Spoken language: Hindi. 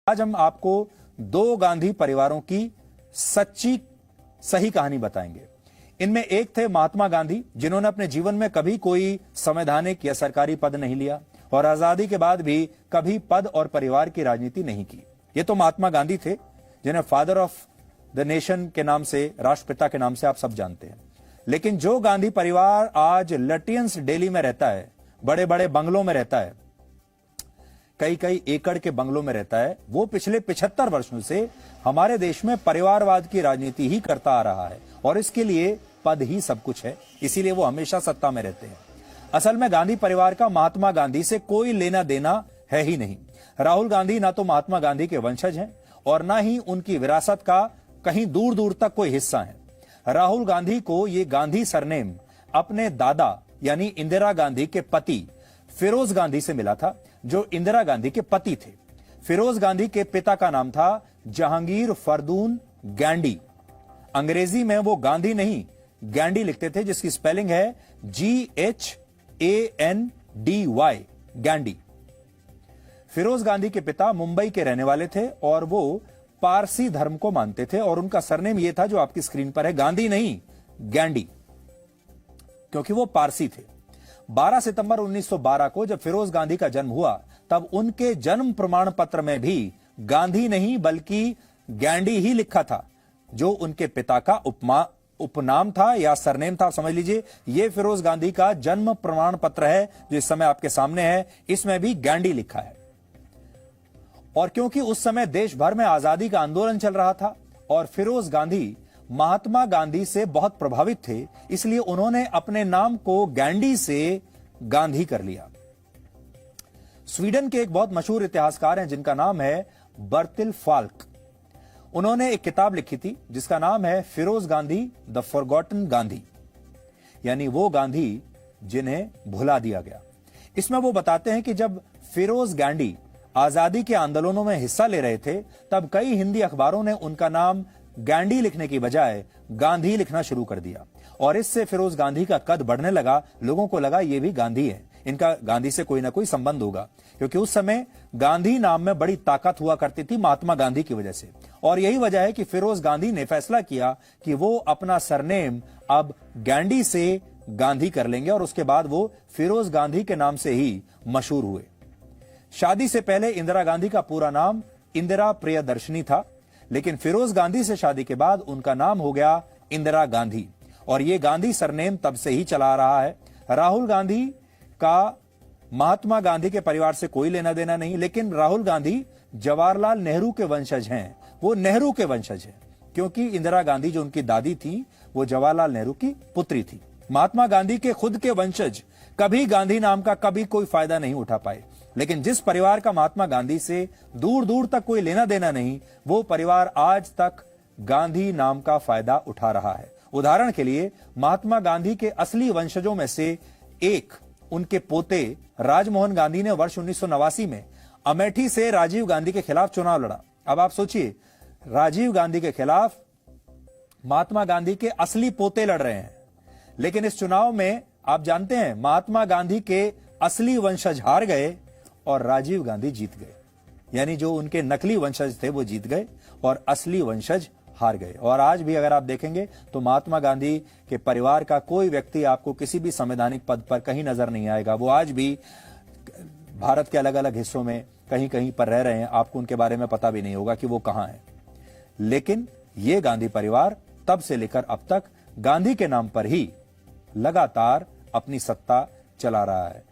आज हम आपको दो गांधी परिवारों की सच्ची सही कहानी बताएंगे। इनमें एक थे महात्मा गांधी, जिन्होंने अपने जीवन में कभी कोई संवैधानिक या सरकारी पद नहीं लिया और आजादी के बाद भी कभी पद और परिवार की राजनीति नहीं की। ये तो महात्मा गांधी थे, जिन्हें फादर ऑफ द नेशन के नाम से, राष्ट्रपिता के नाम से आप सब जानते हैं। लेकिन जो गांधी परिवार आज लटियंस दिल्ली में रहता है, बड़े बड़े बंगलों में रहता है, कई कई एकड़ के बंगलों में रहता है, वो पिछले 75 वर्षों से हमारे देश में परिवारवाद की राजनीति ही करता आ रहा है और इसके लिए पद ही सब कुछ है, इसीलिए वो हमेशा सत्ता में रहते हैं। असल में गांधी परिवार का महात्मा गांधी से कोई लेना देना है ही नहीं। राहुल गांधी ना तो महात्मा गांधी के वंशज हैं और ना ही उनकी विरासत का कहीं दूर दूर तक कोई हिस्सा है। राहुल गांधी को ये गांधी सरनेम अपने दादा यानी इंदिरा गांधी के पति फिरोज गांधी से मिला था, जो इंदिरा गांधी के पति थे। फिरोज गांधी के पिता का नाम था जहांगीर फरदून गैंडी। अंग्रेजी में वो गांधी नहीं गैंडी लिखते थे, जिसकी स्पेलिंग है GHANDY, गैंडी। फिरोज गांधी के पिता मुंबई के रहने वाले थे और वो पारसी धर्म को मानते थे और उनका सरनेम ये था जो आपकी स्क्रीन पर है, गांधी नहीं गैंडी, क्योंकि वो पारसी थे। 12 सितंबर 1912 को जब फिरोज गांधी का जन्म हुआ, तब उनके जन्म प्रमाण पत्र में भी गांधी नहीं बल्कि गैंडी ही लिखा था, जो उनके पिता का उपनाम था या सरनेम था। समझ लीजिए, यह फिरोज गांधी का जन्म प्रमाण पत्र है जो इस समय आपके सामने है, इसमें भी गैंडी लिखा है। और क्योंकि उस समय देश भर में आजादी का आंदोलन चल रहा था और फिरोज गांधी महात्मा गांधी से बहुत प्रभावित थे, इसलिए उन्होंने अपने नाम को गैंडी से गांधी कर लिया। स्वीडन के एक बहुत मशहूर इतिहासकार हैं जिनका नाम है बर्तिल फाल्क। उन्होंने एक किताब लिखी थी जिसका नाम है फिरोज गांधी द फॉरगॉटन गांधी, यानी वो गांधी जिन्हें भुला दिया गया। इसमें वो बताते हैं कि जब फिरोज गांधी आजादी के आंदोलनों में हिस्सा ले रहे थे, तब कई हिंदी अखबारों ने उनका नाम गैंडी लिखने की बजाय गांधी लिखना शुरू कर दिया और इससे फिरोज गांधी का कद बढ़ने लगा। लोगों को लगा ये भी गांधी है, इनका गांधी से कोई ना कोई संबंध होगा, क्योंकि उस समय गांधी नाम में बड़ी ताकत हुआ करती थी महात्मा गांधी की वजह से। और यही वजह है कि फिरोज गांधी ने फैसला किया कि वो अपना सरनेम अब गैंडी से गांधी कर लेंगे और उसके बाद वो फिरोज गांधी के नाम से ही मशहूर हुए। शादी से पहले इंदिरा गांधी का पूरा नाम इंदिरा प्रियदर्शनी था, लेकिन फिरोज गांधी से शादी के बाद उनका नाम हो गया इंदिरा गांधी और यह गांधी सरनेम तब से ही चला आ रहा है। राहुल गांधी का महात्मा गांधी के परिवार से कोई लेना देना नहीं, लेकिन राहुल गांधी जवाहरलाल नेहरू के वंशज हैं। वो नेहरू के वंशज हैं क्योंकि इंदिरा गांधी जो उनकी दादी थी वो जवाहरलाल नेहरू की पुत्री थी। महात्मा गांधी के खुद के वंशज कभी गांधी नाम का कभी कोई फायदा नहीं उठा पाए, लेकिन जिस परिवार का महात्मा गांधी से दूर दूर तक कोई लेना देना नहीं, वो परिवार आज तक गांधी नाम का फायदा उठा रहा है। उदाहरण के लिए, महात्मा गांधी के असली वंशजों में से एक उनके पोते राजमोहन गांधी ने वर्ष 1989 में अमेठी से राजीव गांधी के खिलाफ चुनाव लड़ा। अब आप सोचिए, राजीव गांधी के खिलाफ महात्मा गांधी के असली पोते लड़ रहे हैं, लेकिन इस चुनाव में आप जानते हैं महात्मा गांधी के असली वंशज हार गए और राजीव गांधी जीत गए। यानी जो उनके नकली वंशज थे वो जीत गए और असली वंशज हार गए। और आज भी अगर आप देखेंगे तो महात्मा गांधी के परिवार का कोई व्यक्ति आपको किसी भी संवैधानिक पद पर कहीं नजर नहीं आएगा। वो आज भी भारत के अलग अलग हिस्सों में कहीं कहीं पर रह रहे हैं, आपको उनके बारे में पता भी नहीं होगा कि वो कहां हैं। लेकिन ये गांधी परिवार तब से लेकर अब तक गांधी के नाम पर ही लगातार अपनी सत्ता चला रहा है।